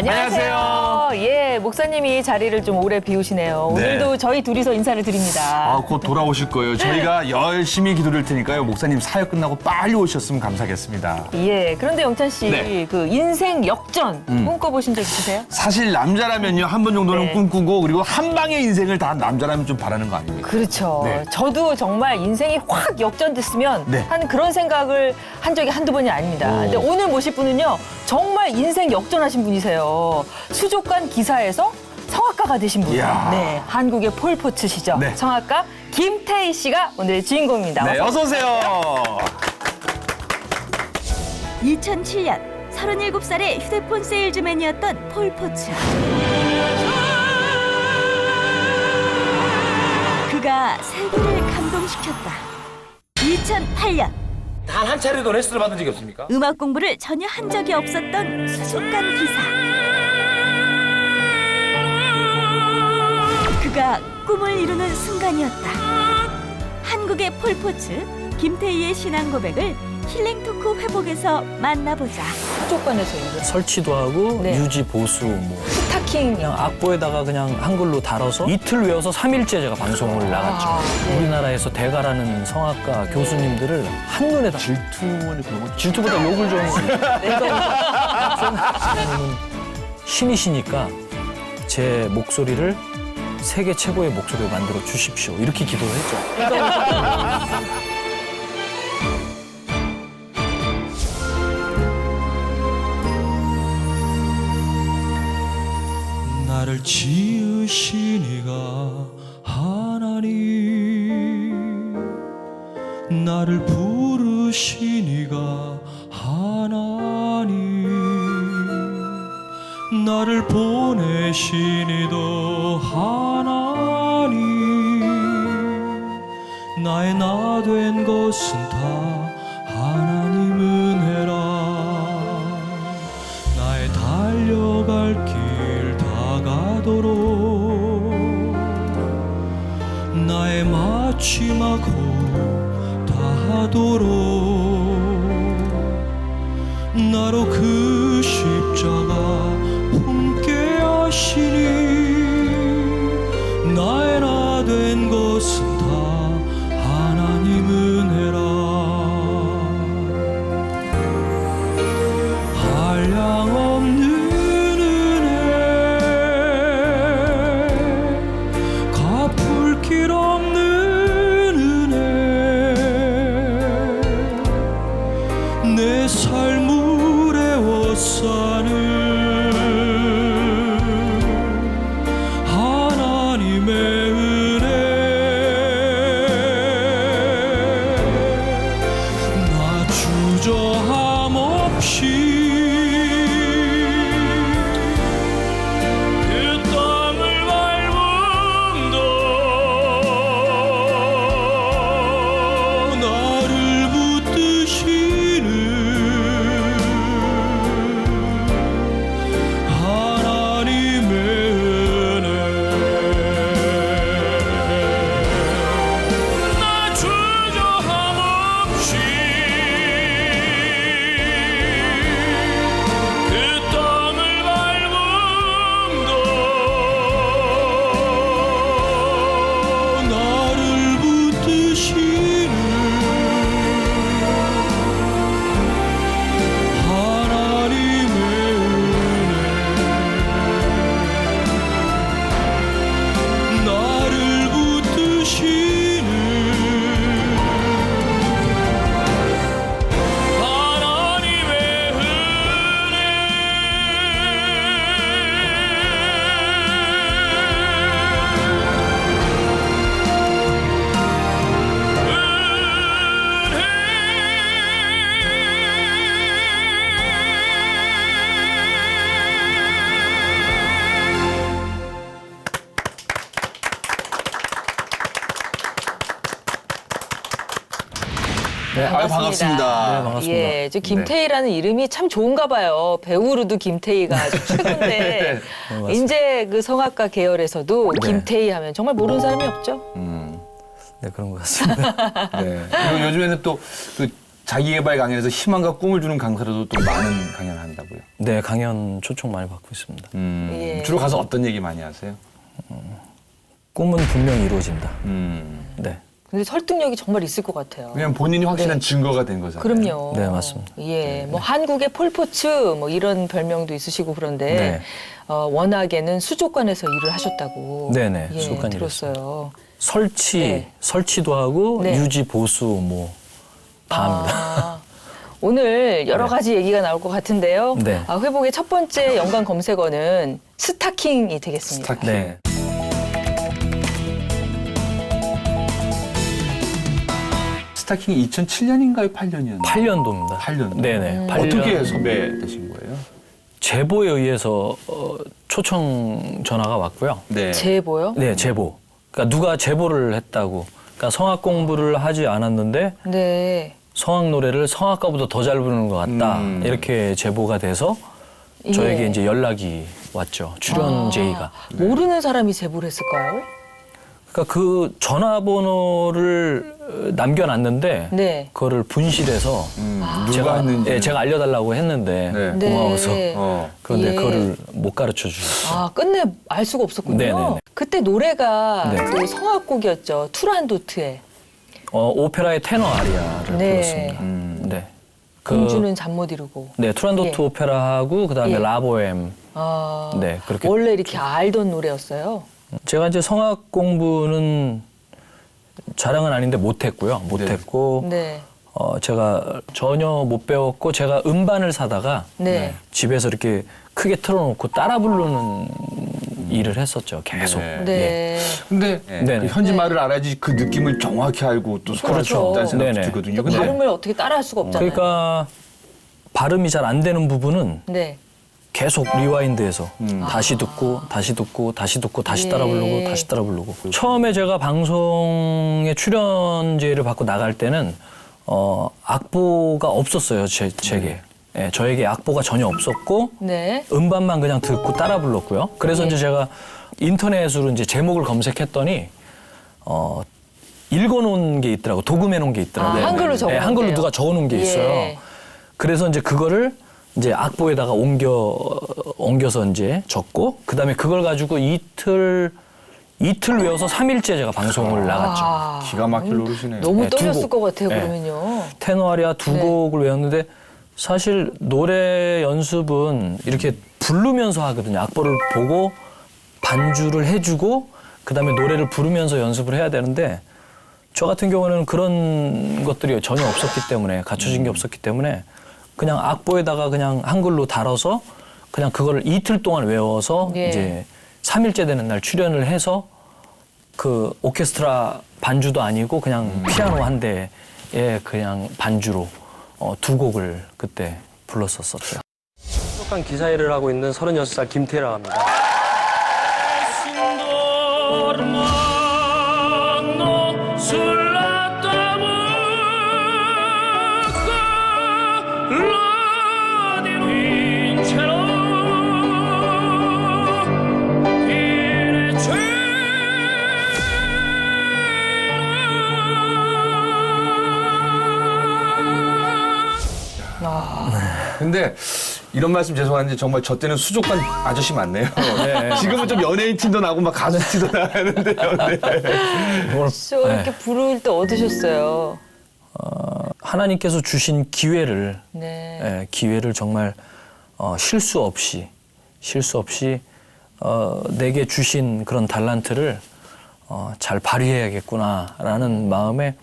안녕하세요. 예, 목사님이 자리를 좀 오래 비우시네요. 네. 오늘도 저희 둘이서 인사를 드립니다. 곧 돌아오실 거예요. 저희가 열심히 기도를 테니까요. 목사님 사역 끝나고 빨리 오셨으면 감사하겠습니다. 예, 그런데 영찬 씨, 네. 그 인생 역전 꿈꿔보신 적 있으세요? 사실 남자라면요. 한 번 정도는 네. 꿈꾸고 그리고 한 방의 인생을 다 남자라면 좀 바라는 거 아닙니까? 그렇죠. 네. 저도 정말 인생이 확 역전됐으면 네. 한 그런 생각을 한 적이 한두 번이 아닙니다. 오. 근데 오늘 모실 분은요, 정말 인생 역전하신 분이세요. 수족관 기사에서 성악가가 되신 분. 이야. 네, 한국의 폴포츠시죠. 네. 성악가 김태희 씨가 오늘의 주인공입니다. 네, 어서 오세요. 2007년 37살의 휴대폰 세일즈맨이었던 폴포츠. 그가 세계를 감동시켰다. 2008년 단 한 차례도 레슨을 받은 적이 없습니까? 음악 공부를 전혀 한 적이 없었던 수족관 기사. 그가 꿈을 이루는 순간이었다. 한국의 폴포츠 김태희의 신앙 고백을 힐링 토크 회복에서 만나보자. 수족관에서 일을. 설치도 하고 네. 유지 보수 뭐 스타킹. 그냥 악보에다가 그냥 한글로 달아서 이틀 외워서 3일째 제가 방송을 나갔죠. 네. 우리나라에서 대가라는 성악가 교수님들을 한눈에 다 질투는 그런 거 질투보다 욕을 좀 하나님은 신이시니까 제 목소리를 세계 최고의 목소리로 만들어 주십시오. 이렇게 기도를 했죠. 나를 지으신 이가 하나님, 나를 부르신 이가 하나님, 나를 보내신 이도 하나님, 나의 나 된 것은 다 하나님 은혜라. 나의 달려갈 길 다가도록 나의 마지막 호흡 다하도록 나로 그 십자가 품게 하시니 나의 나 된 것은 다 하나님 은혜라. 한량없는 은혜, 갚을 길 없는 은혜, 내 삶을 애워싸는 하나님의 은혜. 나 주저함 없이 그 땅을 밟음도 나를 붙드시는 하나님의 은혜. 나 주저함 없이 그 땅을 밟음도 나를 붙드시는 하나님의 은혜, 나를 붙드시는 하나님의 네, 반갑습니다. 네, 반갑습니다. 예, 저 김태희라는 이름이 참 좋은가 봐요. 배우로도 김태희가 아주 최고인데 네, 맞습니다. 이제 그 성악가 계열에서도 네. 김태희 하면 정말 모르는 사람이 없죠. 네, 그런 것 같습니다. 네. 그리고 요즘에는 또 그 자기개발 강연에서 희망과 꿈을 주는 강사로도 또 많은 강연을 한다고요. 네, 강연 초청 많이 받고 있습니다. 예. 주로 가서 어떤 얘기 많이 하세요? 꿈은 분명히 이루어진다. 네. 근데 설득력이 정말 있을 것 같아요. 왜냐면 본인이 확실한 네. 증거가 된 거잖아요. 그럼요. 네, 맞습니다. 예, 뭐 한국의 폴포츠 뭐 이런 별명도 있으시고 그런데 네. 워낙에는 수족관에서 일을 하셨다고 네네, 예, 수족관 들었어요. 설치, 설치도 하고 네. 유지, 보수 뭐 다 합니다. 아, 오늘 여러 가지 얘기가 나올 것 같은데요. 네. 회복의 첫 번째 연관 검색어는 스타킹이 되겠습니다. 스타킹. 네. 스타킹이 2007년인가요? 8년이었나요? 8년도입니다. 8년도. 네네. 8년. 어떻게 섭외되신 거예요? 제보에 의해서 초청 전화가 왔고요. 네. 제보요? 네, 제보. 그러니까 누가 제보를 했다고. 그러니까 성악 공부를 하지 않았는데 네. 성악 노래를 성악가보다 더 잘 부르는 것 같다. 이렇게 제보가 돼서 저에게 예. 이제 연락이 왔죠. 출연 제의가. 모르는 사람이 제보를 했을까요? 그러니까 그 전화번호를 남겨놨는데 네. 그거를 분실해서 누가 했는지. 예, 제가 알려달라고 했는데 네. 고마워서 네. 그런데 예. 그거를 못 가르쳐 주셨어요. 끝내 알 수가 없었군요. 네네네. 그때 노래가 네. 그 성악곡이었죠. 투란도트의 오페라의 테너 아리아를 네. 불렀습니다. 네. 공주는 잠 못 이루고. 네, 투란도트 예. 오페라하고 그다음에 예. 라보엠. 아, 네, 그렇게. 원래 이렇게 알던 노래였어요. 제가 이제 성악 공부는 자랑은 아닌데 못했고요. 못했고 네. 제가 전혀 못 배웠고 제가 음반을 사다가 네. 집에서 이렇게 크게 틀어놓고 따라 부르는 일을 했었죠. 계속. 네. 네. 근데 네네. 현지 말을 알아야지 그 느낌을 정확히 알고 또 소화할 수 그렇죠. 없다는 생각이 네네. 들거든요. 그 근데 발음을 어떻게 따라할 수가 없잖아요. 그러니까 발음이 잘 안 되는 부분은 네. 계속 리와인드해서 다시 듣고 다시 듣고 다시 듣고 다시 따라 부르고 예. 다시 따라 부르고 처음에 제가 방송에 출연제를 받고 나갈 때는 악보가 없었어요. 제게. 예, 저에게 악보가 전혀 없었고 네. 음반만 그냥 듣고 따라 불렀고요. 그래서 예. 이제 제가 인터넷으로 이제 제목을 검색했더니 읽어놓은 게 있더라고. 녹음해놓은 게 있더라고요. 한글로 적어. 네, 한글로 누가 적어놓은 게 있어요. 예. 그래서 이제 그거를 이제 악보에다가 옮겨서 이제 적고 그다음에 그걸 가지고 이틀 외워서 3일째 제가 방송을 나갔죠. 기가 막힐 노릇이네요. 너무 네, 두 떨렸을 곡. 것 같아요. 네. 그러면요. 테너 아리아 두 네. 곡을 외웠는데 사실 노래 연습은 이렇게 부르면서 하거든요. 악보를 보고 반주를 해주고 그다음에 노래를 부르면서 연습을 해야 되는데 저 같은 경우는 그런 것들이 전혀 없었기 때문에 갖춰진 게 없었기 때문에 그냥 악보에다가 그냥 한글로 달아서 그냥 그거를 이틀 동안 외워서 예. 이제 3일째 되는 날 출연을 해서 그 오케스트라 반주도 아니고 그냥 피아노 한 대에 그냥 반주로 두 곡을 그때 불렀었었죠. 똑똑한 기사일을 하고 있는 36살 김태라고 합니다. 근데 이런 말씀 죄송한데 정말 저 때는 수족관 아저씨 맞네요. 지금은 좀 연예인 팀도 나고 막 가수 팀도 나가는데요. 네. 저 이렇게 부를 때 얻으셨어요. 하나님께서 주신 기회를 네. 기회를 정말 실수 없이 내게 주신 그런 달란트를 잘 발휘해야겠구나라는 마음에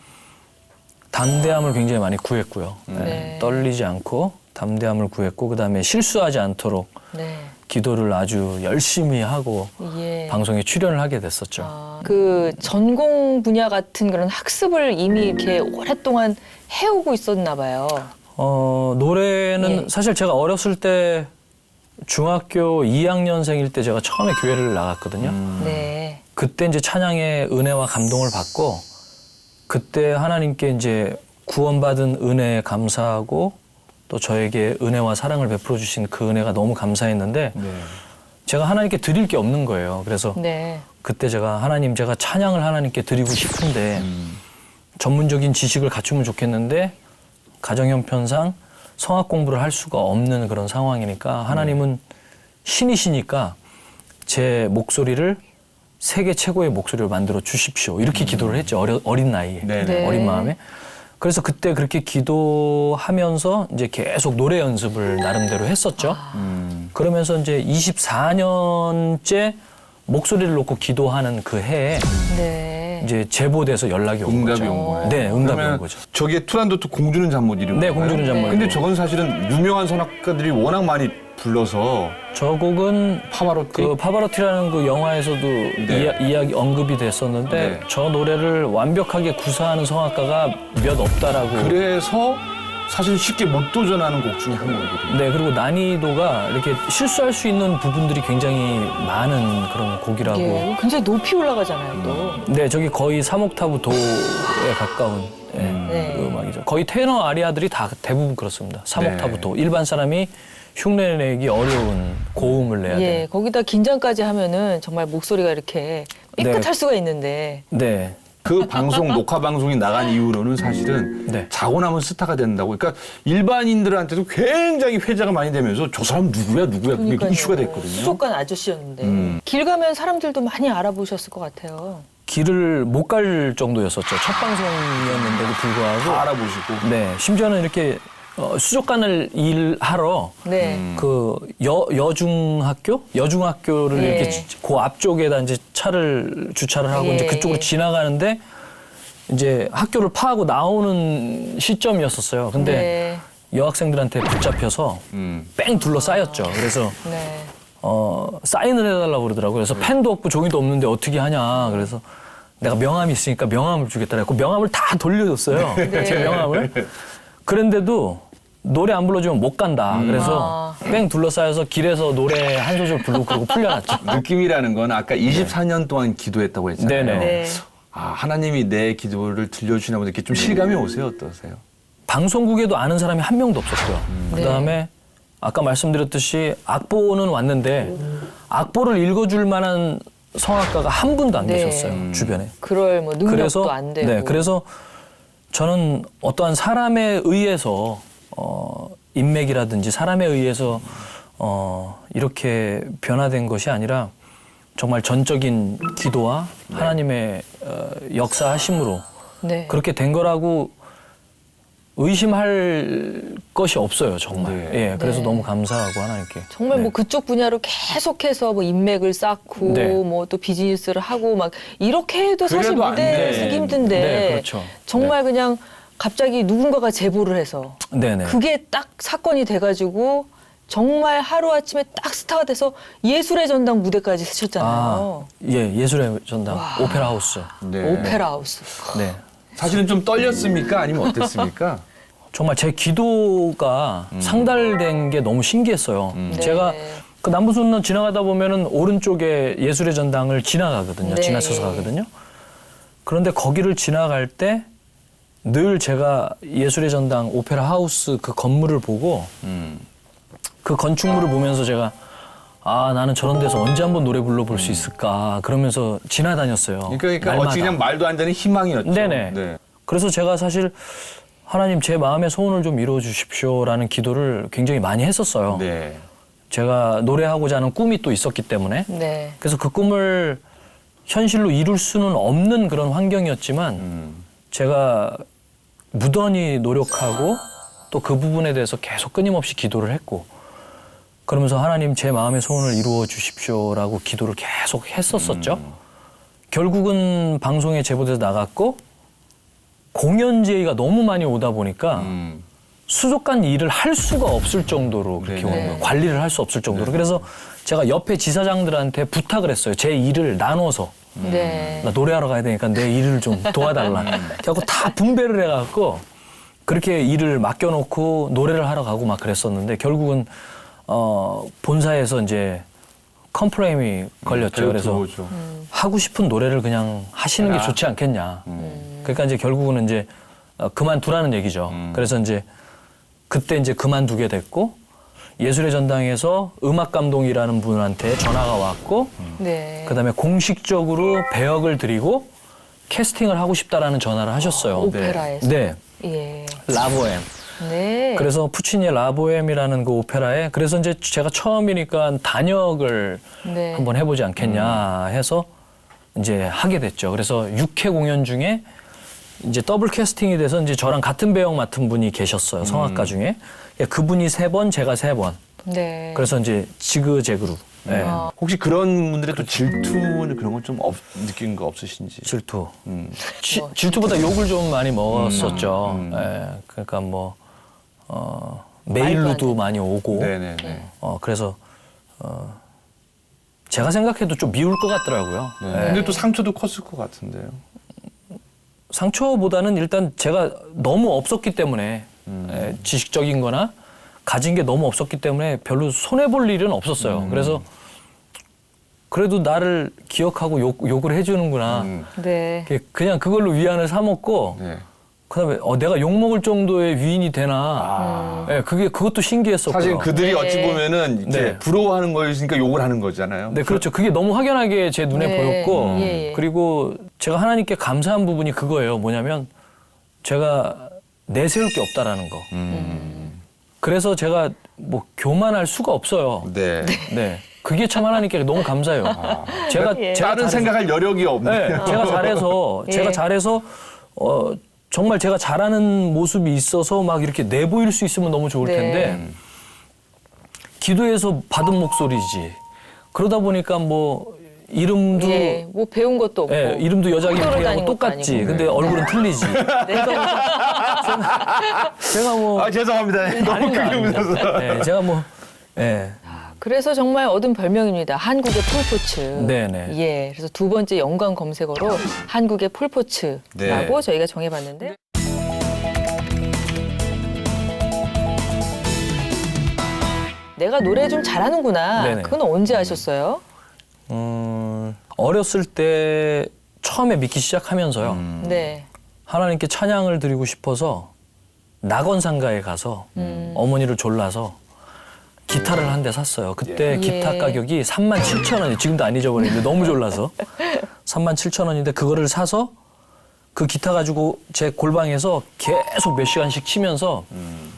담대함을 굉장히 많이 구했고요. 네. 떨리지 않고 담대함을 구했고 그다음에 실수하지 않도록 네. 기도를 아주 열심히 하고 예. 방송에 출연을 하게 됐었죠. 그 전공 분야 같은 그런 학습을 이미 이렇게 오랫동안 해오고 있었나 봐요. 노래는 예. 사실 제가 어렸을 때 중학교 2학년생일 때 제가 처음에 교회를 나갔거든요. 네. 그때 이제 찬양의 은혜와 감동을 받고 그때 하나님께 이제 구원받은 은혜에 감사하고 또 저에게 은혜와 사랑을 베풀어 주신 그 은혜가 너무 감사했는데 제가 하나님께 드릴 게 없는 거예요. 그래서 네. 그때 제가 제가 찬양을 하나님께 드리고 싶은데 전문적인 지식을 갖추면 좋겠는데 가정 형편상 성악 공부를 할 수가 없는 그런 상황이니까 하나님은 신이시니까 제 목소리를 세계 최고의 목소리로 만들어 주십시오. 이렇게 기도를 했죠. 어린 나이에, 네네. 어린 마음에. 그래서 그때 그렇게 기도하면서 이제 계속 노래 연습을 나름대로 했었죠. 그러면서 이제 24년째 목소리를 놓고 기도하는 그 해에 네. 이제 제보돼서 연락이 온 거죠. 응답이 온 거예요. 네, 응답이 그러면 온 거죠. 저게 투란도트 공주는 잠 못 이루고. 네, 공주는 잠 못 근데 이루고. 저건 사실은 유명한 선악가들이 워낙 많이 불러서 저 곡은 파바로티. 그 파바로티라는 그 영화에서도 이야기 언급이 됐었는데 네. 저 노래를 완벽하게 구사하는 성악가가 몇 없다라고. 그래서 사실 쉽게 못 도전하는 곡 중에 한 곡이거든요. 네, 그리고 난이도가 이렇게 실수할 수 있는 부분들이 굉장히 많은 그런 곡이라고. 예, 굉장히 높이 올라가잖아요, 또. 네, 저기 거의 3옥타브 도에 가까운 네. 그 음악이죠. 거의 테너 아리아들이 다 대부분 그렇습니다. 3옥타브 네. 도. 일반 사람이 흉내내기 어려운 고음을 내야 예, 돼요. 거기다 긴장까지 하면은 정말 목소리가 이렇게 삐끗할 네. 수가 있는데. 네. 그 방송, 녹화 방송이 나간 이후로는 사실은 네. 자고 나면 스타가 된다고. 그러니까 일반인들한테도 굉장히 회자가 많이 되면서 저 사람 누구야? 그게 그러니까요. 이슈가 됐거든요. 수족관 아저씨였는데. 길 가면 사람들도 많이 알아보셨을 것 같아요. 길을 못 갈 정도였었죠. 첫 방송이었는데도 불구하고. 다 알아보시고. 네, 심지어는 이렇게 수족관을 일하러 네. 그 여중학교를 예. 이렇게 그 앞쪽에다 이제 차를 주차를 하고 예, 이제 그쪽으로 예. 지나가는데 이제 학교를 파하고 나오는 시점이었었어요. 근데 네. 여학생들한테 붙잡혀서 뺑 둘러싸였죠. 그래서 네. 사인을 해달라고 그러더라고요. 그래서 펜도 없고 종이도 없는데 어떻게 하냐. 그래서 내가 명함이 있으니까 명함을 주겠다 그래서 명함을 다 돌려줬어요. 제 명함을. 그런데도 노래 안 불러주면 못 간다. 그래서 뺑 둘러싸여서 길에서 노래 한 소절 부르고 그러고 풀려났죠. 느낌이라는 건 아까 24년 동안 기도했다고 했잖아요. 네네. 네. 아, 하나님이 내 기도를 들려주시나 보다 이렇게 좀 실감이 오세요? 어떠세요? 방송국에도 아는 사람이 한 명도 없었고요. 그다음에 아까 말씀드렸듯이 악보는 왔는데 악보를 읽어줄 만한 성악가가 한 분도 안 네. 계셨어요. 주변에. 그럴 뭐 능력도 그래서 안 되고. 네, 그래서 저는 어떠한 사람에 의해서 인맥이라든지 사람에 의해서 이렇게 변화된 것이 아니라 정말 전적인 기도와 하나님의 역사하심으로 네. 그렇게 된 거라고 의심할 것이 없어요, 정말. 네. 예, 그래서 네. 너무 감사하고 하나님께. 정말 네. 뭐 그쪽 분야로 계속해서 뭐 인맥을 쌓고 네. 뭐 또 비즈니스를 하고 막 이렇게 해도 사실 그래도 안 무대 돼. 쓰기 힘든데 네, 그렇죠. 정말 그냥 갑자기 누군가가 제보를 해서 네네. 그게 딱 사건이 돼가지고 정말 하루아침에 딱 스타가 돼서 예술의 전당 무대까지 쓰셨잖아요. 예, 예술의 전당, 오페라 하우스. 네. 오페라 하우스. 네. 사실은 좀 떨렸습니까? 아니면 어땠습니까? 정말 제 기도가 상달된 게 너무 신기했어요. 네. 제가 그 남부순로 지나가다 보면은 오른쪽에 예술의 전당을 지나가거든요. 네. 지나쳐서 가거든요. 그런데 거기를 지나갈 때 늘 제가 예술의 전당 오페라 하우스 그 건물을 보고 그 건축물을 보면서 제가 아, 나는 저런 데서 언제 한번 노래 불러볼 수 있을까 그러면서 지나다녔어요. 그러니까 날마다. 어찌 그냥 말도 안 되는 희망이었죠. 네네. 네. 그래서 제가 사실 하나님 제 마음의 소원을 좀 이루어 주십시오라는 기도를 굉장히 많이 했었어요. 네. 제가 노래하고자 하는 꿈이 또 있었기 때문에 네. 그래서 그 꿈을 현실로 이룰 수는 없는 그런 환경이었지만 제가 무던히 노력하고 또 그 부분에 대해서 계속 끊임없이 기도를 했고 그러면서 하나님 제 마음의 소원을 이루어 주십시오라고 기도를 계속 했었었죠. 결국은 방송에 제보돼서 나갔고 공연 제의가 너무 많이 오다 보니까 수족관 일을 할 수가 없을 정도로 그렇게 네. 온 거예요. 관리를 할 수 없을 정도로. 그래서 제가 옆에 지사장들한테 부탁을 했어요. 제 일을 나눠서. 네. 나 노래하러 가야 되니까 내 일을 좀 도와달라. 그래갖고 다 분배를 해갖고 그렇게 일을 맡겨놓고 노래를 하러 가고 막 그랬었는데 결국은 본사에서 이제 컴플레인이 걸렸죠. 그래서 들어오죠. 하고 싶은 노래를 그냥 하시는 게 좋지 않겠냐. 그러니까 이제 결국은 이제 그만두라는 얘기죠. 그래서 이제 그때 이제 그만두게 됐고 예술의 전당에서 음악 감독이라는 분한테 전화가 왔고 네. 그다음에 공식적으로 배역을 드리고 캐스팅을 하고 싶다라는 전화를 하셨어요. 오페라에서. 네. 예. 라보엠. 네. 그래서 푸치니의 라보엠이라는 그 오페라에 그래서 이제 제가 처음이니까 단역을 네. 한번 해보지 않겠냐 해서 이제 하게 됐죠. 그래서 6회 공연 중에 이제 더블 캐스팅이 돼서 이제 저랑 같은 배역 맡은 분이 계셨어요. 성악가 중에. 그분이 3번, 제가 3번. 네. 그래서 이제 지그재그로. 네. 혹시 그런 분들의 또 질투는 그런 건 좀 느낀 거 없으신지? 질투. 음. 질투보다 욕을 좀 많이 먹었었죠. 예, 그러니까 뭐, 메일로도 많이 오고. 네네네. 그래서, 제가 생각해도 좀 미울 것 같더라고요. 네. 예. 근데 또 상처도 컸을 것 같은데요. 상처보다는 일단 제가 너무 없었기 때문에, 지식적인 거나 가진 게 너무 없었기 때문에 별로 손해볼 일은 없었어요. 그래서 그래도 나를 기억하고 욕을 해주는구나. 네. 그냥 그걸로 위안을 삼았고, 네. 그다음에 내가 욕 먹을 정도의 위인이 되나. 예, 그것도 신기했었고요. 사실 그들이 네. 어찌 보면은 이제 네. 부러워하는 거였으니까 욕을 하는 거잖아요. 네, 그렇죠. 그게 너무 확연하게 제 눈에 네. 보였고, 예, 예. 그리고 제가 하나님께 감사한 부분이 그거예요. 뭐냐면 제가 내세울 게 없다라는 거. 그래서 제가 뭐 교만할 수가 없어요. 네. 네. 그게 참 하나님께 너무 감사해요. 제가 예. 다른 잘해서- 생각할 여력이 없네요. 네, 제가 잘해서 정말 제가 잘하는 모습이 있어서 막 이렇게 내보일 수 있으면 너무 좋을 네. 텐데 기도해서 받은 목소리지. 그러다 보니까 뭐 이름도 예, 뭐 배운 것도 없고. 예, 이름도 여자 학교를 김태하고 다닌 것도 똑같지. 아니고. 근데 얼굴은 틀리지. 제가 뭐 아, 죄송합니다. 너무 크게 웃어서. 네, 제가 뭐 예. 그래서 정말 얻은 별명입니다. 한국의 폴포츠. 네네. 예. 그래서 두 번째 연관 검색어로 한국의 폴포츠라고 네. 저희가 정해봤는데. 내가 노래 좀 잘하는구나. 네네. 그건 언제 아셨어요? 어렸을 때 처음에 믿기 시작하면서요. 네. 하나님께 찬양을 드리고 싶어서 낙원상가에 가서 어머니를 졸라서 기타를 한 대 샀어요. 그때 예. 기타 가격이 37,000원이 지금도 안 잊어버리는데 너무 졸라서 37,000원인데 그거를 사서 그 기타 가지고 제 골방에서 계속 몇 시간씩 치면서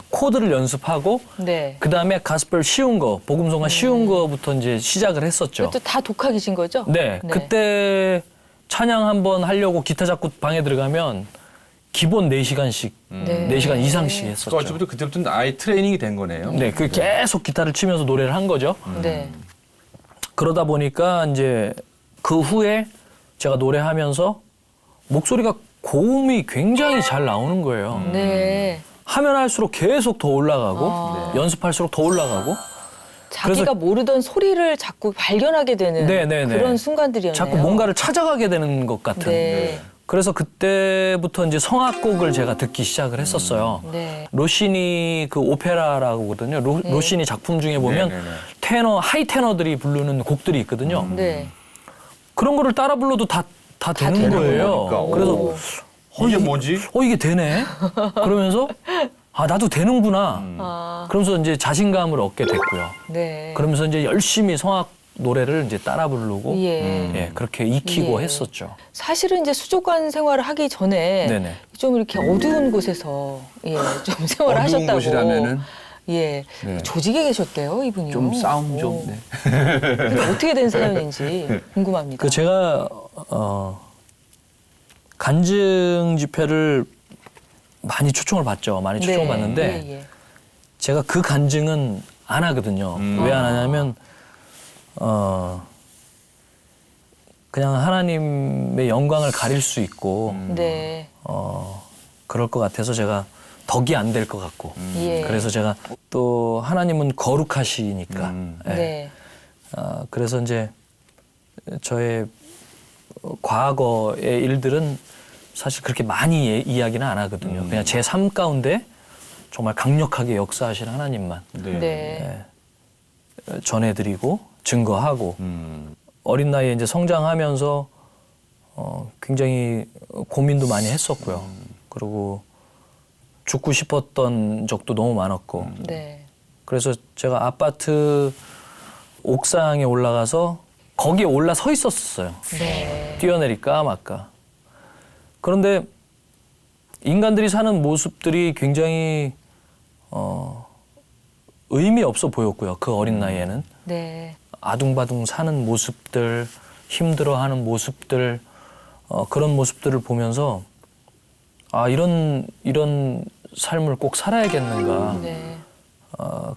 코드를 연습하고 네. 그다음에 가스펠 쉬운 거, 복음성가 쉬운 거부터 이제 시작을 했었죠. 그것도 다 독학이신 거죠? 네, 그때 찬양 한번 하려고 기타 잡고 방에 들어가면 기본 4시간씩, 네. 4시간 이상씩 그러니까 했었죠. 어찌부터 그때부터 아예 트레이닝이 된 거네요. 네, 그 계속 기타를 치면서 노래를 한 거죠. 네. 그러다 보니까 이제 그 후에 제가 노래하면서 목소리가 고음이 굉장히 잘 나오는 거예요. 네. 하면 할수록 계속 더 올라가고 연습할수록 더 올라가고 자기가 그래서- 모르던 소리를 자꾸 발견하게 되는 네네네. 그런 순간들이었네요. 자꾸 뭔가를 찾아가게 되는 것 같은. 네. 그래서 그때부터 이제 성악곡을 제가 듣기 시작을 했었어요. 네. 로시니 그 오페라라고 하거든요. 로시니 작품 중에 보면 네네네. 테너, 하이 테너들이 부르는 곡들이 있거든요. 네. 그런 거를 따라 불러도 다 되는 되는 거예요. 거니까. 그래서 오. 이게 뭐지? 이게 되네? 그러면서 나도 되는구나. 아, 그러면서 이제 자신감을 얻게 됐고요. 네. 그러면서 이제 열심히 성악 노래를 이제 따라 부르고 예. 그렇게 익히고 예. 했었죠. 사실은 이제 수족관 생활을 하기 전에 네네. 좀 이렇게 어두운 곳에서 좀 생활을 어두운 하셨다고. 곳이라면은 예. 네. 조직에 계셨대요, 이분이요. 좀 싸움 좀. 오. 네. 근데 어떻게 된 사연인지 궁금합니다. 그 제가 간증 집회를 많이 초청을 받죠. 많이 초청을 네. 받는데 예, 예. 제가 그 간증은 안 하거든요. 왜 안 하냐면 그냥 하나님의 영광을 가릴 수 있고 네. 그럴 것 같아서 제가 덕이 안 될 것 같고 예. 그래서 제가 또 하나님은 거룩하시니까 예. 네. 그래서 이제 저의 과거의 일들은 사실 그렇게 많이 이야기는 안 하거든요. 그냥 제 삶 가운데 정말 강력하게 역사하시는 하나님만 네. 전해드리고 증거하고 어린 나이에 이제 성장하면서 굉장히 고민도 많이 했었고요. 그리고 죽고 싶었던 적도 너무 많았고 네. 그래서 제가 아파트 옥상에 올라가서 거기에 올라서 있었어요. 네. 뛰어내릴까 말까. 그런데 인간들이 사는 모습들이 굉장히 의미 없어 보였고요. 그 어린 나이에는. 네. 아둥바둥 사는 모습들, 힘들어하는 모습들, 그런 모습들을 보면서 이런 삶을 꼭 살아야겠는가. 네.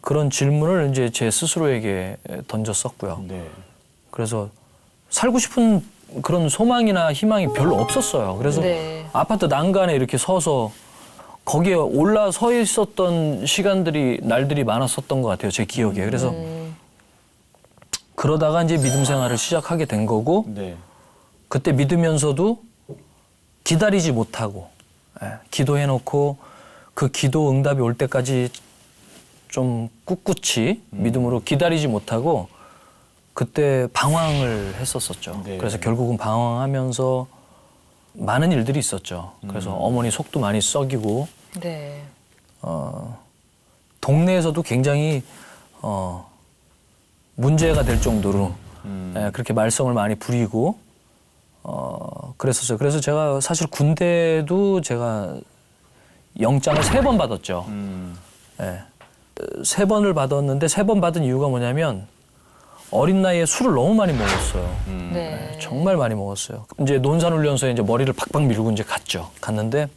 그런 질문을 이제 제 스스로에게 던졌었고요. 네. 그래서 살고 싶은 그런 소망이나 희망이 별로 없었어요. 그래서 네. 아파트 난간에 이렇게 서서 거기에 올라서 있었던 날들이 많았었던 것 같아요. 제 기억에. 그래서 그러다가 이제 믿음 생활을 시작하게 된 거고, 네. 그때 믿으면서도 기다리지 못하고, 기도해놓고 그 기도 응답이 올 때까지 좀 꿋꿋이 믿음으로 기다리지 못하고 그때 방황을 했었었죠. 네. 그래서 결국은 방황하면서 많은 일들이 있었죠. 그래서 어머니 속도 많이 썩이고, 네. 동네에서도 굉장히 문제가 될 정도로 그렇게 말썽을 많이 부리고 그랬었어요. 그래서 제가 사실 군대도 제가 영장을 3번 받았죠. 3번을 받았는데 3번 받은 이유가 뭐냐면 어린 나이에 술을 너무 많이 먹었어요. 네. 정말 많이 먹었어요. 이제 논산훈련소에 이제 머리를 팍팍 밀고 이제 갔는데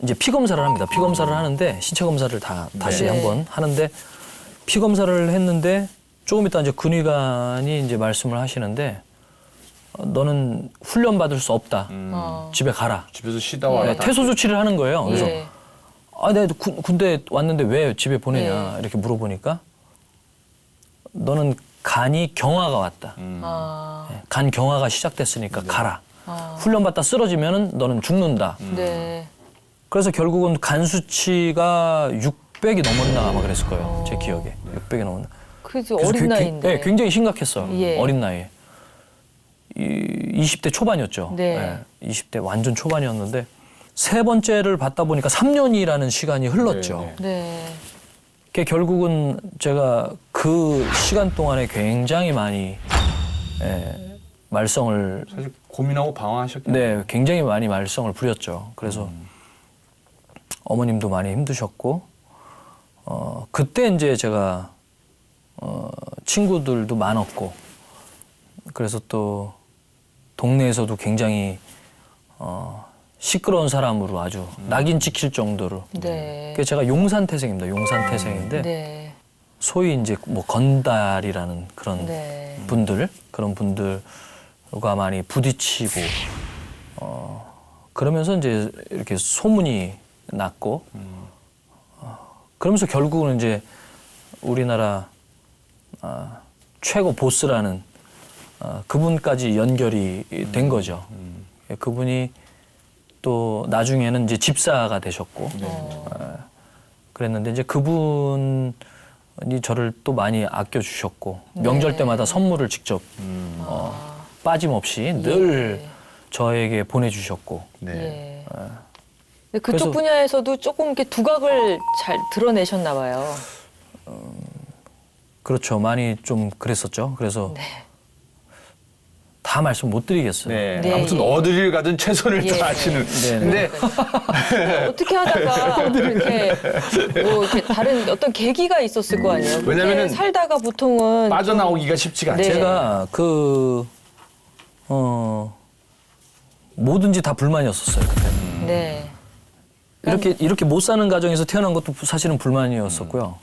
이제 피 검사를 합니다. 피 검사를 하는데 신체 검사를 다시 네. 한번 하는데 피 검사를 했는데 조금 있다 이제 근위관이 이제 말씀을 하시는데 너는 훈련 받을 수 없다. 집에 가라. 집에서 쉬다 와라. 네, 퇴소 조치를 하는 거예요. 그래서 예. 내가 군대 왔는데 왜 집에 보내냐 네. 이렇게 물어보니까 너는 간이 경화가 왔다. 간 경화가 시작됐으니까 가라. 훈련 받다 쓰러지면은 너는 죽는다. 네. 그래서 결국은 간 수치가 600이 넘었나 아마 그랬을 거예요. 제 기억에 600이 넘었나. 그래도 그래서 어린 나이인데. 네, 굉장히 심각했어요. 예. 어린 나이에. 20대 초반이었죠. 네. 20대 완전 초반이었는데 3번째를 받다 보니까 3년이라는 시간이 흘렀죠. 네, 네. 그게 결국은 제가 그 시간 동안에 굉장히 많이 말썽을 사실 고민하고 방황하셨겠네요. 네, 굉장히 많이 말썽을 부렸죠. 그래서 어머님도 많이 힘드셨고 그때 이제 제가 친구들도 많았고 그래서 또 동네에서도 굉장히 시끄러운 사람으로 아주 낙인 찍힐 정도로. 네. 그래서 제가 용산태생입니다. 용산태생인데 네. 소위 이제 뭐 건달이라는 그런 네. 그런 분들과 많이 부딪히고 그러면서 이제 이렇게 소문이 났고 그러면서 결국은 이제 우리나라 최고 보스라는 그분까지 연결이 된 거죠. 그분이 또 나중에는 이제 집사가 되셨고 그랬는데 이제 그분이 저를 또 많이 아껴주셨고 명절 때마다 선물을 직접 빠짐없이 늘 저에게 보내주셨고 네. 예. 근데 그쪽 그래서- 분야에서도 조금 이렇게 두각을 잘 드러내셨나 봐요. 그렇죠. 많이 좀 그랬었죠. 그래서 네. 다 말씀 못 드리겠어요. 네. 네, 아무튼 예. 어디를 가든 최선을 예. 다하시는. 네, 근데 어떻게 하다가 이렇게 뭐 이렇게 다른 어떤 계기가 있었을 거 아니에요. 그렇게 왜냐면은 살다가 보통은 빠져나오기가 쉽지가 않죠. 네. 제가 뭐든지 다 불만이었었어요. 그때는. 네. 이렇게 못 사는 가정에서 태어난 것도 사실은 불만이었었고요.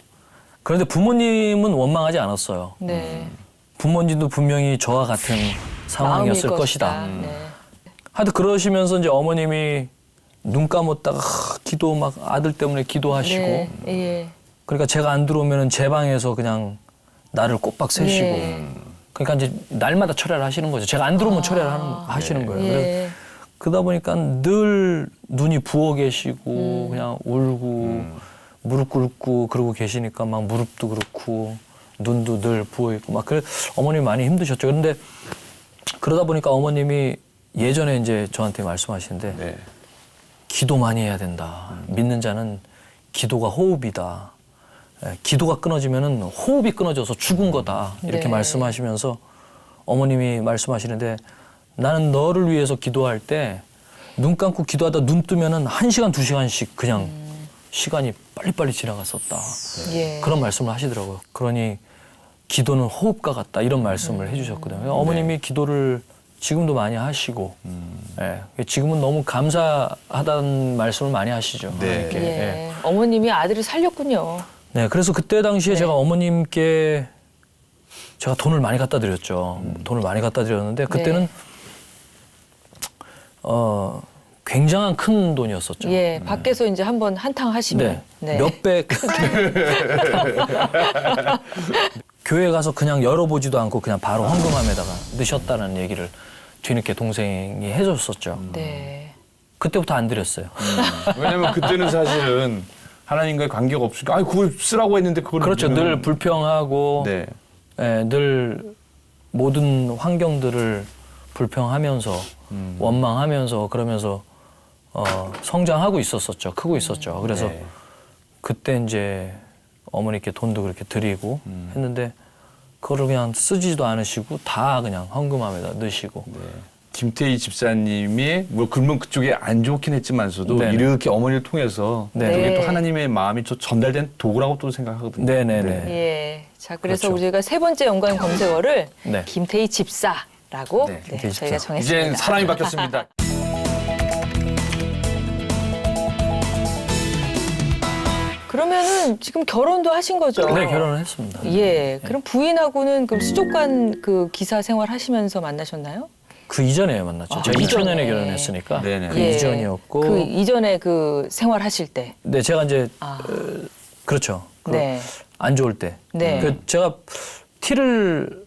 그런데 부모님은 원망하지 않았어요. 네. 부모님도 분명히 저와 같은 상황이었을 마음일 것이다. 네. 하여튼 그러시면서 이제 어머님이 눈 감았다가 기도 막 아들 때문에 기도하시고 네. 예. 그러니까 제가 안 들어오면 제 방에서 그냥 나를 꼬박 세시고 네. 그러니까 이제 날마다 철야를 하시는 거죠. 제가 안 들어오면 철야를 하시는 거예요. 그래서 예. 그러다 보니까 늘 눈이 부어 계시고 그냥 울고 무릎 꿇고 그러고 계시니까 막 무릎도 그렇고 눈도 늘 부어 있고 막 그래 어머님이 많이 힘드셨죠. 그런데 그러다 보니까 어머님이 예전에 이제 저한테 말씀하시는데 네. 기도 많이 해야 된다. 믿는 자는 기도가 호흡이다. 기도가 끊어지면은 호흡이 끊어져서 죽은 거다. 이렇게 네. 말씀하시면서 어머님이 말씀하시는데 나는 너를 위해서 기도할 때 눈 감고 기도하다 눈 뜨면은 1시간, 2시간씩 그냥 시간이 빨리빨리 지나갔었다. 예. 그런 말씀을 하시더라고요. 그러니 기도는 호흡과 같다 이런 말씀을 해주셨거든요. 어머님이 기도를 지금도 많이 하시고 예, 지금은 너무 감사하다는 말씀을 많이 하시죠. 네. 이렇게. 예. 예. 어머님이 아들을 살렸군요. 네, 그래서 그때 당시에 네. 제가 어머님께 제가 돈을 많이 갖다 드렸죠. 돈을 많이 갖다 드렸는데 그때는 굉장한 큰 돈이었었죠. 예, 밖에서 이제 한번 한탕 하시면 네. 몇백. 교회 가서 그냥 열어보지도 않고 그냥 바로 헌금함에다가 넣으셨다는 얘기를 뒤늦게 동생이 해줬었죠. 네. 그때부터 안 드렸어요. 왜냐면 그때는 사실은 하나님과의 관계가 없으니까 아니 그걸 쓰라고 했는데 그걸 그렇죠. 늘 불평하고 네. 예, 늘 모든 환경들을 불평하면서 원망하면서 그러면서 성장하고 있었었죠. 크고 있었죠. 그래서 네. 그때 이제 어머니께 돈도 그렇게 드리고 했는데 그거를 그냥 쓰지도 않으시고 다 그냥 헌금함에다 넣으시고. 네. 김태희 집사님이 뭐 그러면 그쪽에 안 좋긴 했지만서도 네네. 이렇게 어머니를 통해서 네. 그게 네. 또 하나님의 마음이 또 전달된 도구라고 또 생각하거든요. 네네네. 예. 자, 그래서 그렇죠. 우리가 세 번째 연관 검색어를 네. 김태희 집사라고 네, 김태희 저희가 집사. 정했습니다. 이제 사람이 바뀌었습니다. 그러면은 지금 결혼도 하신 거죠? 네, 결혼을 했습니다. 예. 그럼 부인하고는 그럼 수족관 그 기사 생활 하시면서 만나셨나요? 그 이전에 만났죠. 제가 이전에. 2000년에 결혼했으니까 네네. 그 예. 이전이었고. 그 이전에 그 생활 하실 때. 네, 제가 이제 아. 그렇죠. 네. 안 좋을 때. 네. 그 제가 티를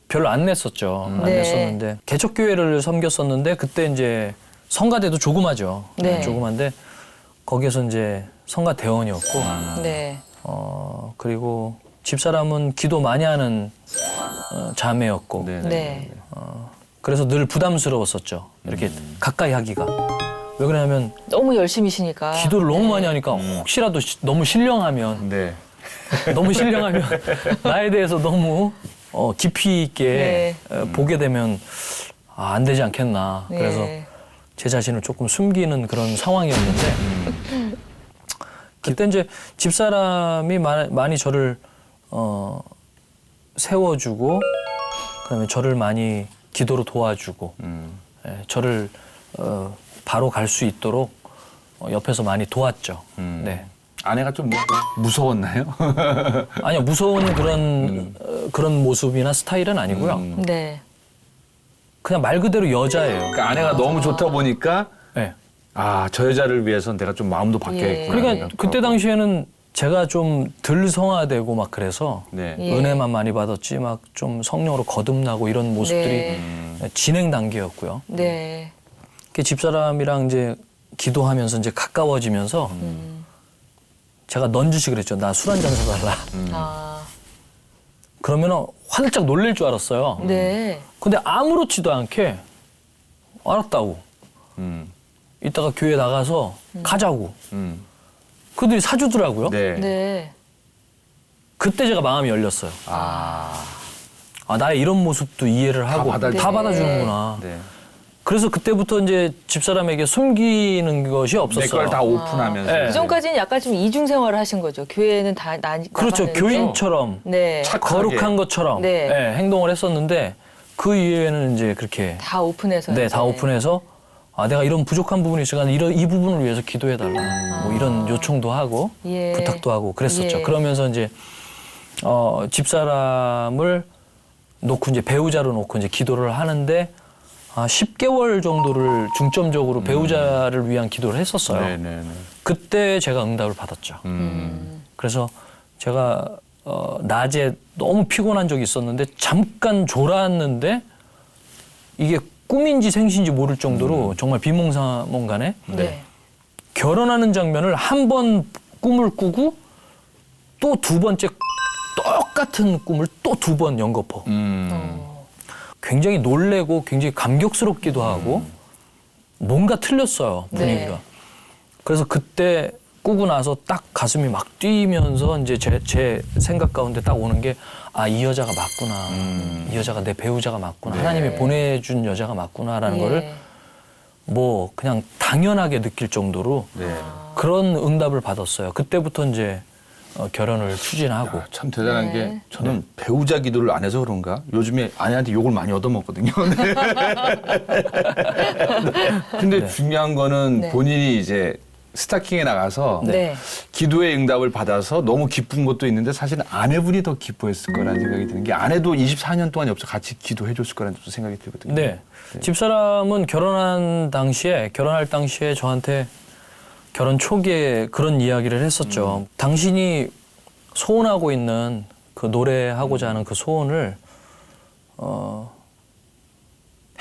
별로 안 냈었죠. 안 네. 냈었는데 개척교회를 섬겼었는데 그때 이제 성가대도 조그마죠. 네. 조그만데 거기에서 이제 성가 대원이었고 네. 그리고 집사람은 기도 많이 하는 자매였고 네네. 네. 그래서 늘 부담스러웠었죠. 이렇게 가까이 하기가. 왜 그러냐면 너무 열심히시니까. 기도를 너무 많이 하니까 혹시라도 너무 신령하면 네. 너무 신령하면 나에 대해서 너무 깊이 있게 보게 되면 안 되지 않겠나. 네. 그래서 제 자신을 조금 숨기는 그런 상황이었는데 그때 이제 집사람이 많이 저를 세워주고 그다음에 저를 많이 기도로 도와주고 저를 바로 갈 수 있도록 옆에서 많이 도왔죠. 네. 아내가 좀 무서웠나요? 아니요, 무서운 그런 모습이나 스타일은 아니고요. 네. 그냥 말 그대로 여자예요. 그러니까 아내가 너무 좋다 보니까 네. 아, 저 여자를 위해서는 내가 좀 마음도 바뀌어야겠구나. 그러니까 생각도 그때 하고. 당시에는 제가 좀 덜 성화되고 막 그래서 네. 예. 은혜만 많이 받았지 막 좀 성령으로 거듭나고 이런 모습들이 진행 단계였고요. 네. 그 집사람이랑 이제 기도하면서 이제 가까워지면서 제가 넌주시 그랬죠. 나 술 한 잔 사달라. 아. 그러면 화들짝 놀랄 줄 알았어요. 네. 근데 아무렇지도 않게 알았다고. 음. 이따가 교회 나가서 가자고. 음. 그들이 사주더라고요. 네. 네. 그때 제가 마음이 열렸어요. 아. 나의 이런 모습도 이해를 하고 다 받아주네. 받아주는구나. 네. 그래서 그때부터 이제 집사람에게 숨기는 것이 내 없었어요. 걸 다 오픈하면서. 네. 이전까지는 약간 좀 이중 생활을 하신 거죠. 교회는 다 그렇죠. 나가는데. 교인처럼 네. 거룩한 것처럼 네. 예, 행동을 했었는데 그 이후에는 이제 그렇게 다 오픈해서. 네, 이제. 다 오픈해서 내가 이런 부족한 부분이 있으니까 이 부분을 위해서 기도해달라. 뭐 이런 요청도 하고 예. 부탁도 하고 그랬었죠. 예. 그러면서 이제 집사람을 놓고 이제 배우자로 놓고 이제 기도를 하는데 10개월 정도를 중점적으로 배우자를 위한 기도를 했었어요. 네네네. 그때 제가 응답을 받았죠. 그래서 제가 낮에 너무 피곤한 적이 있었는데 잠깐 졸았는데 이게 꿈인지 생신지 모를 정도로 정말 비몽사몽간에 네. 결혼하는 장면을 한 번 꿈을 꾸고 또 두 번째 똑같은 꿈을 또 두 번 연거푸. 굉장히 놀래고 굉장히 감격스럽기도 하고 뭔가 틀렸어요, 분위기가. 네. 그래서 그때 꾸고 나서 딱 가슴이 막 뛰면서 이제 제 생각 가운데 딱 오는 게 이 여자가 맞구나. 이 여자가 내 배우자가 맞구나. 네. 하나님이 보내준 여자가 맞구나라는 예. 거를 뭐 그냥 당연하게 느낄 정도로 네. 그런 응답을 받았어요. 그때부터 이제 결혼을 추진하고. 참 대단한 네. 게 저는 배우자 기도를 안 해서 그런가 요즘에 아내한테 욕을 많이 얻어먹거든요. 네. 근데 중요한 거는 네. 본인이 이제 스타킹에 나가서 네. 기도의 응답을 받아서 너무 기쁜 것도 있는데 사실은 아내분이 더 기뻐했을 거라는 생각이 드는 게 아내도 24년 동안 옆에서 같이 기도해 줬을 거라는 생각이 들거든요. 네. 집사람은 결혼할 당시에 저한테 결혼 초기에 그런 이야기를 했었죠. 당신이 소원하고 있는 그 노래하고자 하는 그 소원을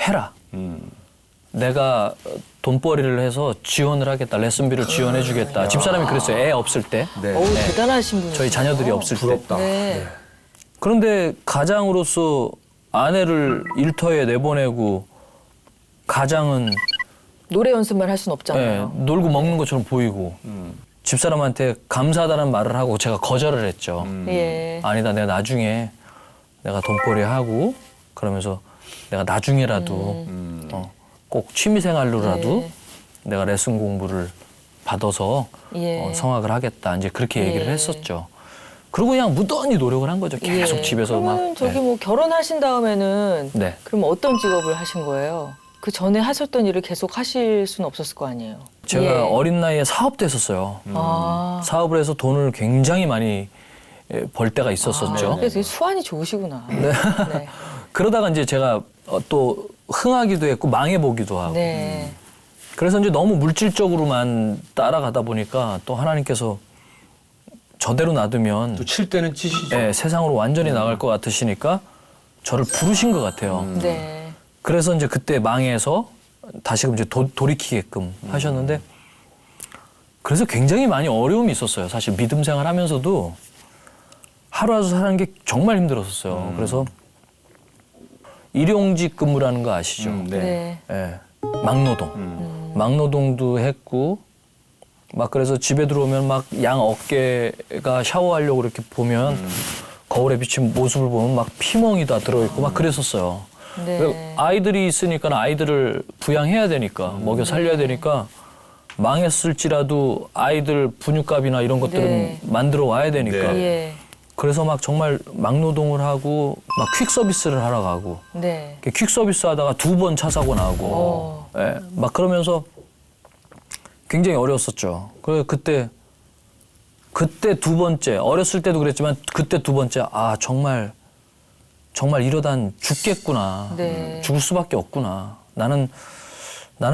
해라. 내가 돈벌이를 해서 지원을 하겠다. 레슨비를 지원해 주겠다. 집사람이 그랬어요. 애 없을 때. 네. 어우, 대단하신 분이에요. 저희 자녀들이 없을 부럽다. 때. 네. 그런데 가장으로서 아내를 일터에 내보내고 가장은 노래 연습만 할 순 없잖아요. 놀고 먹는 것처럼 보이고 집사람한테 감사하다는 말을 하고 제가 거절을 했죠. 예. 아니다, 내가 나중에 내가 돈벌이 하고 그러면서 내가 나중에라도 꼭 취미생활로라도 네. 내가 레슨 공부를 받아서 예. 성악을 하겠다. 이제 그렇게 얘기를 예. 했었죠. 그리고 그냥 무던히 노력을 한 거죠. 계속 예. 집에서 그러면 막. 저기 네. 뭐 결혼하신 다음에는 네. 그럼 어떤 직업을 하신 거예요? 그 전에 하셨던 일을 계속 하실 수는 없었을 거 아니에요. 제가 예. 어린 나이에 사업도 했었어요. 아. 사업을 해서 돈을 굉장히 많이 벌 때가 있었었죠. 그래서 되게 수완이 좋으시구나. 네. 그러다가 이제 제가 또 흥하기도 했고 망해보기도 하고. 네. 그래서 이제 너무 물질적으로만 따라가다 보니까 또 하나님께서 저대로 놔두면 또 칠 때는 치시죠. 예, 세상으로 완전히 나갈 것 같으시니까 저를 부르신 것 같아요. 네. 그래서 이제 그때 망해서 다시금 이제 돌이키게끔 하셨는데 그래서 굉장히 많이 어려움이 있었어요. 사실 믿음 생활 하면서도 하루하루 사는 게 정말 힘들었었어요. 그래서 일용직 근무라는 거 아시죠? 네. 예, 막노동. 막노동도 했고 막 그래서 집에 들어오면 막 양 어깨가 샤워하려고 이렇게 보면 거울에 비친 모습을 보면 막 피멍이 다 들어있고 막 그랬었어요. 네. 아이들이 있으니까 아이들을 부양해야 되니까 먹여 살려야 되니까 망했을지라도 아이들 분유값이나 이런 것들은 네. 만들어 와야 되니까 네. 예. 그래서 막 정말 막노동을 하고 막 퀵 서비스를 하러 가고 네. 퀵 서비스 하다가 2번 차 사고 나고 예, 막 그러면서 굉장히 어려웠었죠. 그래서 그때 두 번째 어렸을 때도 그랬지만 그때 두 번째 아 정말 이러단 죽겠구나. 네. 죽을 수밖에 없구나. 나는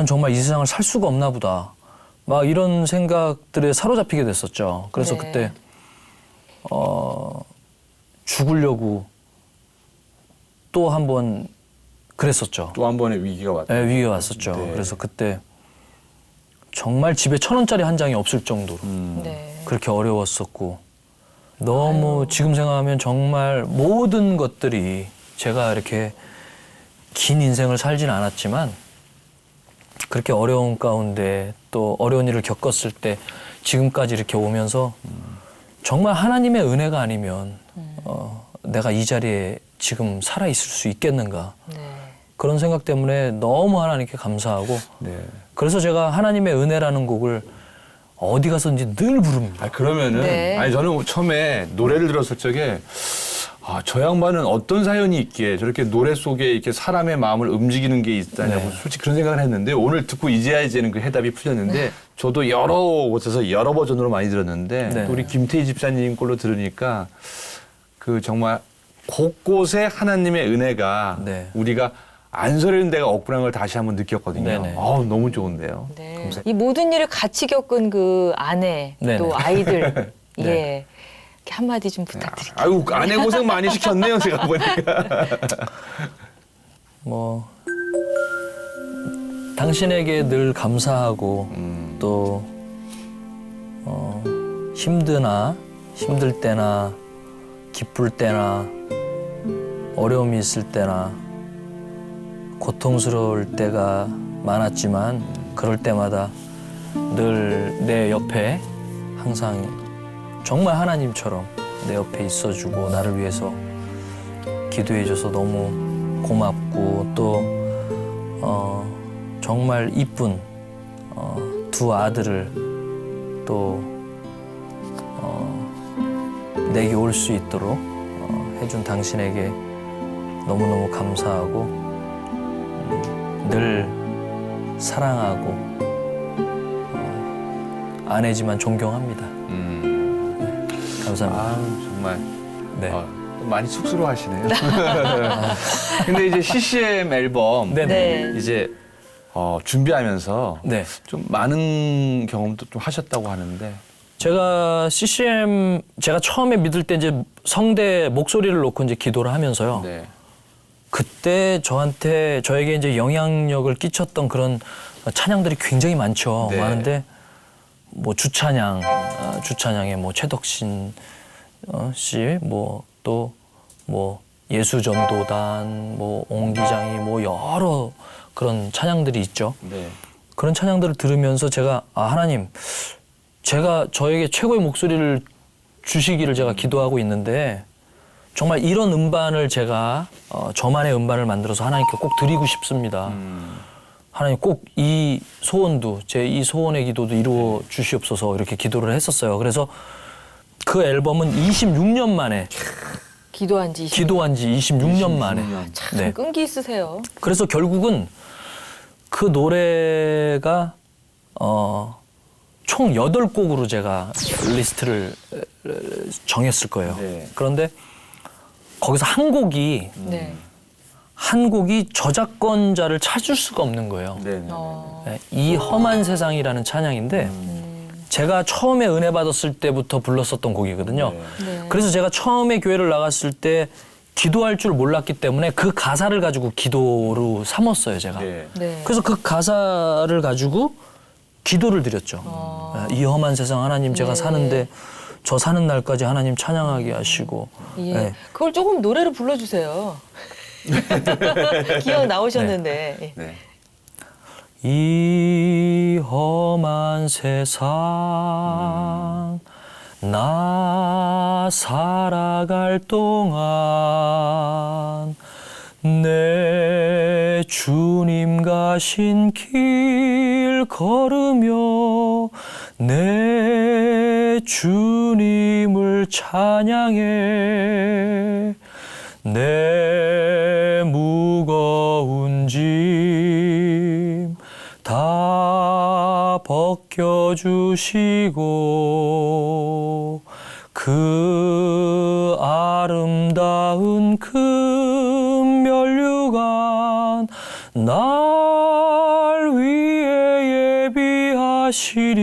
정말 이 세상을 살 수가 없나 보다. 막 이런 생각들에 사로잡히게 됐었죠. 그래서 네. 그때 죽으려고 또 한 번 그랬었죠. 또 한 번의 위기가 왔다. 네, 위기가 왔었죠. 네. 그래서 그때 정말 집에 1,000원짜리 한 장이 없을 정도로 네. 그렇게 어려웠었고 너무 지금 생각하면 정말 모든 것들이 제가 이렇게 긴 인생을 살진 않았지만 그렇게 어려운 가운데 또 어려운 일을 겪었을 때 지금까지 이렇게 오면서 정말 하나님의 은혜가 아니면 내가 이 자리에 지금 살아있을 수 있겠는가 네. 그런 생각 때문에 너무 하나님께 감사하고 네. 그래서 제가 하나님의 은혜라는 곡을 어디 가서든지 늘 부릅니다. 아, 그러면은, 네. 아니, 저는 처음에 노래를 들었을 적에, 아, 저 양반은 어떤 사연이 있기에 저렇게 노래 속에 이렇게 사람의 마음을 움직이는 게 있다냐고 네. 솔직히 그런 생각을 했는데, 오늘 듣고 이제야 이제는 그 해답이 풀렸는데, 저도 여러 곳에서 여러 버전으로 많이 들었는데, 네. 또 우리 김태희 집사님 걸로 들으니까, 그 정말 곳곳에 하나님의 은혜가 네. 우리가 안 서리는 데가 없구나 걸 다시 한번 느꼈거든요. 네네. 너무 좋은데요. 네. 이 모든 일을 같이 겪은 그 아내 네네. 또 아이들 네. 예. 이렇게 한마디 좀 부탁드릴게요. 아유, 아내 고생 많이 시켰네요, 제가 보니까. 뭐 당신에게 늘 감사하고 또 힘들 때나 기쁠 때나 어려움이 있을 때나 고통스러울 때가 많았지만 그럴 때마다 늘 내 옆에 항상 정말 하나님처럼 내 옆에 있어주고 나를 위해서 기도해줘서 너무 고맙고 또 정말 이쁜 두 아들을 또 내게 올 수 있도록 해준 당신에게 너무너무 감사하고 늘 사랑하고 아내지만 존경합니다. 감사합니다. 아, 정말 네. 많이 쑥스러워하시네요. 근데 이제 CCM 앨범 네네. 네. 이제 준비하면서 네. 좀 많은 경험도 좀 하셨다고 하는데. 제가 CCM 제가 처음에 믿을 때 이제 성대 목소리를 놓고 이제 기도를 하면서요. 네. 그때 저에게 이제 영향력을 끼쳤던 그런 찬양들이 굉장히 많죠. 네. 많은데 뭐 주찬양의 뭐 최덕신 씨, 뭐 또 뭐 예수전도단, 뭐 옹기장이 뭐 여러 그런 찬양들이 있죠. 네. 그런 찬양들을 들으면서 제가 하나님, 제가 저에게 최고의 목소리를 주시기를 제가 기도하고 있는데 정말 이런 음반을 제가 저만의 음반을 만들어서 하나님께 꼭 드리고 싶습니다. 하나님 꼭 이 소원도 이 소원의 기도도 이루어 주시옵소서 이렇게 기도를 했었어요. 그래서 그 앨범은 26년 만에 기도한 지 기도한 지 26년 만에. 참 네. 끈기 있으세요. 그래서 결국은 그 노래가 총 8곡으로 제가 리스트를 정했을 거예요. 네. 그런데 거기서 한 곡이 네. 저작권자를 찾을 수가 없는 거예요. 네. 네. 네, 이 험한 세상이라는 찬양인데 제가 처음에 은혜 받았을 때부터 불렀었던 곡이거든요. 네. 그래서 제가 처음에 교회를 나갔을 때 기도할 줄 몰랐기 때문에 그 가사를 가지고 기도로 삼았어요, 제가. 네. 네. 그래서 그 가사를 가지고 기도를 드렸죠. 이 험한 세상 하나님 제가 네. 사는데 저 사는 날까지 하나님 찬양하게 하시고. 예. 네. 그걸 조금 노래로 불러주세요. 기억 나오셨는데. 네. 이 험한 세상 나 살아갈 동안 내 주님 가신 길 걸으며 내 주님을 찬양해 내 무거운 짐 다 벗겨주시고 그 아름다운 큰 면류관 날 위해 예비하시리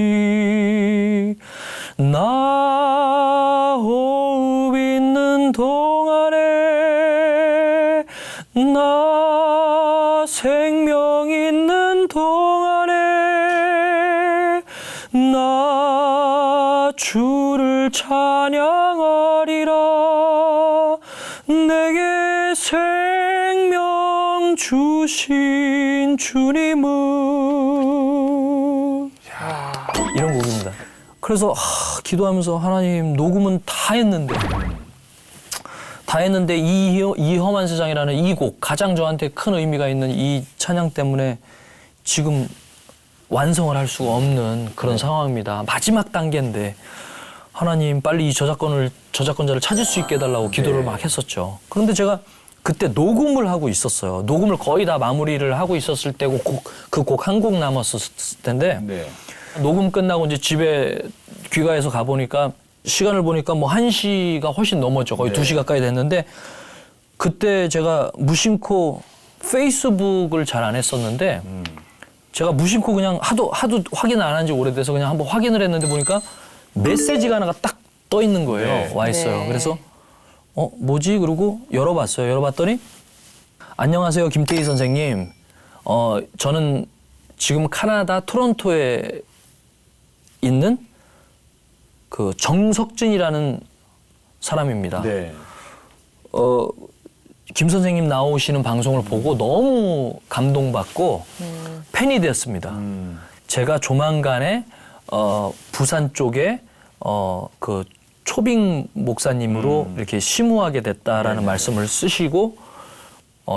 나 호흡 있는 동안에 나 생명 있는 동안에 나 주를 찬양하리라 내게 생명 주신 주님은 이런 곡입니다. 그래서 기도하면서 하나님 녹음은 다 했는데 이 험한 세상이라는 이 곡 가장 저한테 큰 의미가 있는 이 찬양 때문에 지금 완성을 할 수가 없는 그런 상황입니다. 마지막 단계인데 하나님 빨리 이 저작권자를 찾을 수 있게 해달라고 기도를 막 했었죠. 그런데 제가 그때 녹음을 하고 있었어요. 녹음을 거의 다 마무리를 하고 있었을 때고 그 곡 한 곡 남았었을 텐데 네. 녹음 끝나고 이제 집에 귀가해서 가보니까 시간을 보니까 뭐 1시가 훨씬 넘었죠. 거의 2시 가까이 됐는데 그때 제가 무심코 페이스북을 잘 안 했었는데 제가 무심코 그냥 하도 확인을 안 한 지 오래돼서 그냥 한번 확인을 했는데 보니까 메시지가 하나가 딱 떠 있는 거예요. 네. 와 있어요. 네. 그래서 뭐지? 그러고 열어봤어요. 열어봤더니 안녕하세요, 김태희 선생님. 저는 지금 카나다 토론토에 있는 그 정석진이라는 사람입니다. 네. 김 선생님 나오시는 방송을 보고 너무 감동받고 팬이 되었습니다. 제가 조만간에 부산 쪽에 그 초빙 목사님으로 이렇게 심우하게 됐다라는 말씀을 쓰시고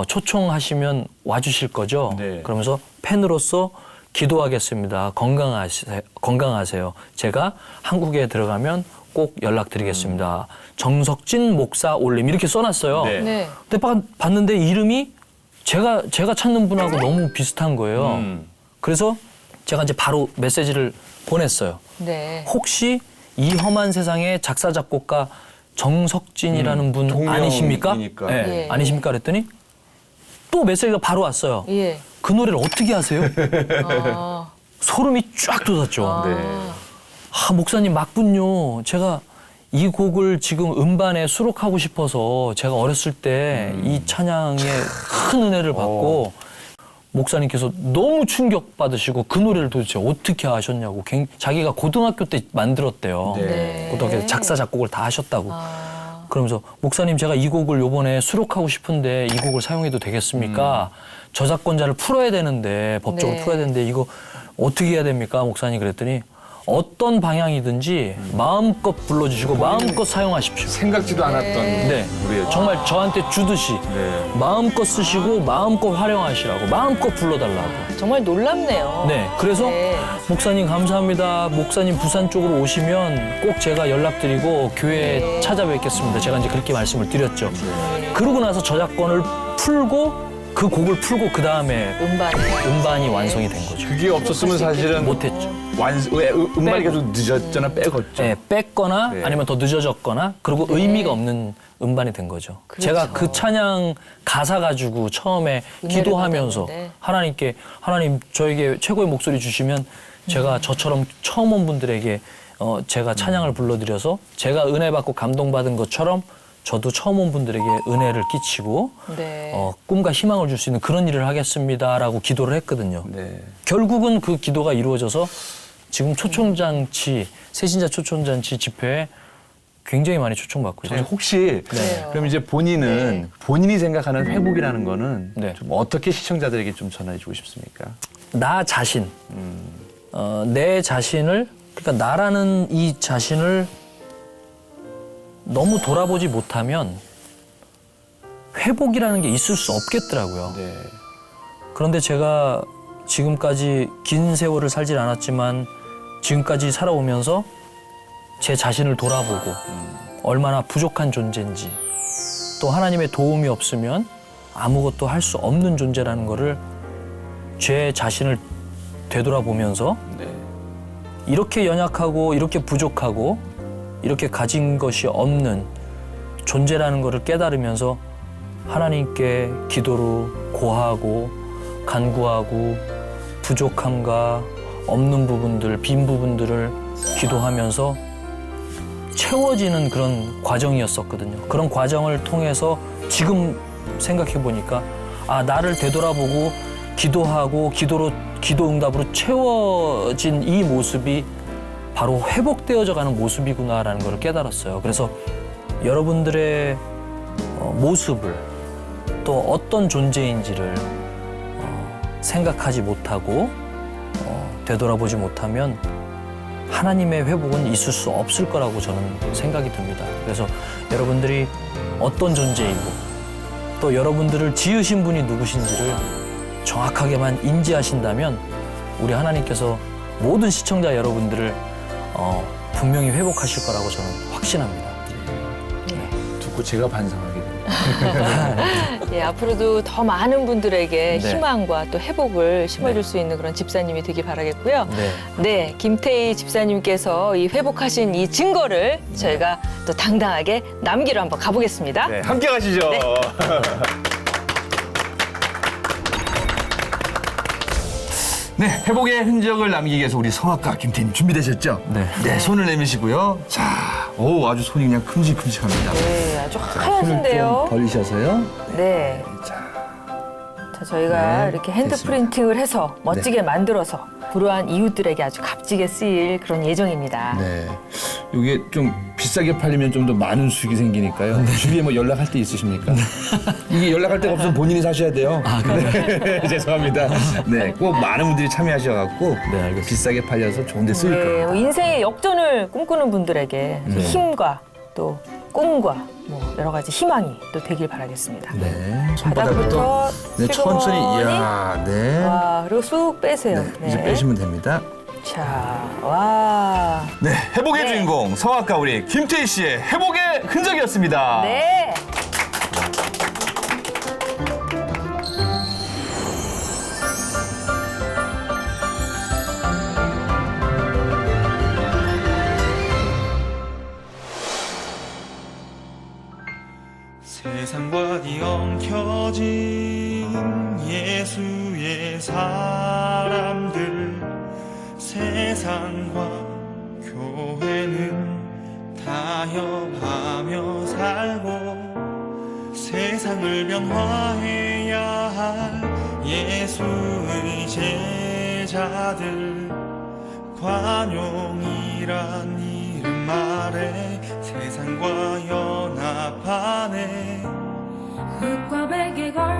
초청하시면 와주실 거죠. 네. 그러면서 팬으로서 기도하겠습니다. 건강하세요. 제가 한국에 들어가면 꼭 연락드리겠습니다. 정석진 목사 올림 이렇게 써놨어요. 네. 네. 근데 봤는데 이름이 제가 찾는 분하고 너무 비슷한 거예요. 그래서 제가 이제 바로 메시지를 보냈어요. 네. 혹시 이 험한 세상의 작사 작곡가 정석진이라는 분 아니십니까? 동명이니까. 네. 예. 아니십니까? 그랬더니 또 메시지가 바로 왔어요. 예. 그 노래를 어떻게 하세요? 아. 소름이 쫙 돋았죠. 네. 아, 목사님 맞군요. 제가 이 곡을 지금 음반에 수록하고 싶어서 제가 어렸을 때 이 찬양에 큰 은혜를 받고 목사님께서 너무 충격받으시고 그 노래를 도대체 어떻게 하셨냐고 자기가 고등학교 때 만들었대요. 네. 고등학교 때 작사 작곡을 다 하셨다고. 아. 그러면서 목사님 제가 이 곡을 요번에 수록하고 싶은데 이 곡을 사용해도 되겠습니까? 저작권자를 풀어야 되는데 법적으로 네. 풀어야 되는데 이거 어떻게 해야 됩니까? 목사님 그랬더니 어떤 방향이든지 마음껏 불러주시고 마음껏 사용하십시오. 생각지도 않았던 네, 우리의 정말 저한테 주듯이 네. 마음껏 쓰시고 마음껏 활용하시라고 마음껏 불러달라고. 정말 놀랍네요. 네, 그래서 네. 목사님 감사합니다. 목사님 부산 쪽으로 오시면 꼭 제가 연락드리고 교회에 찾아뵙겠습니다. 제가 이제 그렇게 말씀을 드렸죠. 그러고 나서 저작권을 풀고 그 곡을 풀고 그 다음에 음반이 완성이 된 거죠. 그게 없었으면 사실은 못했죠. 음반이 계속 늦었잖아, 빼갔죠. 네, 뺐거나 네. 아니면 더 늦어졌거나 그리고 의미가 없는 음반이 된 거죠. 그렇죠. 제가 그 찬양 가사 가지고 처음에 은혜를 기도하면서 받았는데. 하나님께 하나님 저에게 최고의 목소리 주시면 제가 저처럼 처음 온 분들에게 제가 찬양을 불러드려서 제가 은혜 받고 감동받은 것처럼 저도 처음 온 분들에게 은혜를 끼치고 네. 꿈과 희망을 줄 수 있는 그런 일을 하겠습니다라고 기도를 했거든요. 네. 결국은 그 기도가 이루어져서 지금 초청잔치, 새신자 초청잔치 집회에 굉장히 많이 초청받고 있어요. 혹시 네. 그럼 이제 본인은 본인이 생각하는 회복이라는 거는 네. 좀 어떻게 시청자들에게 좀 전해주고 싶습니까? 나 자신, 내 자신을, 그러니까 나라는 이 자신을 너무 돌아보지 못하면 회복이라는 게 있을 수 없겠더라고요. 네. 그런데 제가 지금까지 긴 세월을 살질 않았지만 지금까지 살아오면서 제 자신을 돌아보고 얼마나 부족한 존재인지 또 하나님의 도움이 없으면 아무것도 할 수 없는 존재라는 거를 제 자신을 되돌아보면서 네. 이렇게 연약하고 이렇게 부족하고 이렇게 가진 것이 없는 존재라는 것을 깨달으면서 하나님께 기도로 고하고 간구하고 부족함과 없는 부분들, 빈 부분들을 기도하면서 채워지는 그런 과정이었었거든요. 그런 과정을 통해서 지금 생각해 보니까 아, 나를 되돌아보고 기도하고 기도 응답으로 채워진 이 모습이 바로 회복되어져 가는 모습이구나라는 걸 깨달았어요. 그래서 여러분들의 모습을 또 어떤 존재인지를 생각하지 못하고 되돌아보지 못하면 하나님의 회복은 있을 수 없을 거라고 저는 생각이 듭니다. 그래서 여러분들이 어떤 존재이고 또 여러분들을 지으신 분이 누구신지를 정확하게만 인지하신다면 우리 하나님께서 모든 시청자 여러분들을 분명히 회복하실 거라고 저는 확신합니다. 듣고 제가 반성하게 됩니다. 예, 앞으로도 더 많은 분들에게 네. 희망과 또 회복을 심어줄 네. 수 있는 그런 집사님이 되길 바라겠고요. 네. 네, 김태희 집사님께서 이 회복하신 이 증거를 저희가 또 당당하게 남기로 한번 가보겠습니다. 네, 함께 가시죠. 네. 네, 회복의 흔적을 남기기 위해서 우리 성악가 김태희님 준비되셨죠? 네. 네, 손을 내미시고요. 자, 오, 아주 손이 그냥 큼직큼직합니다. 네, 아주 손을 좀 하얗신데요. 벌리셔서요. 네. 자, 자, 저희가 네, 이렇게 핸드 됐습니다. 프린팅을 해서 멋지게 만들어서 불우한 이웃들에게 아주 값지게 쓰일 그런 예정입니다. 네. 이게 좀 비싸게 팔리면 좀 더 많은 수익이 생기니까요. 주위에 뭐 연락할 때 있으십니까? 이게 연락할 데가 없으면 본인이 사셔야 돼요. 네, 죄송합니다. 네, 꼭 많은 분들이 참여하셔갖고 네, 알겠습니다. 비싸게 팔려서 좋은 데 쓰일 네, 거예요. 뭐 인생의 역전을 꿈꾸는 분들에게 힘과 또 꿈과 뭐 여러 가지 희망이 또 되길 바라겠습니다. 네. 바닥부터 네, 천천히. 슬그머니. 이야, 네. 와, 그리고 쑥 빼세요. 네, 이제 빼시면 됩니다. 자, 와. 네, 회복의 네. 주인공 성악가 우리 김태희 씨의 회복의 흔적이었습니다. 네. 세상과 뒤엉켜진 예수의 사람들 세상과 교회는 타협하며 살고 세상을 변화해야 할 예수의 제자들 관용이란 이름 아래 세상과 연합하네 흙과 베개 걸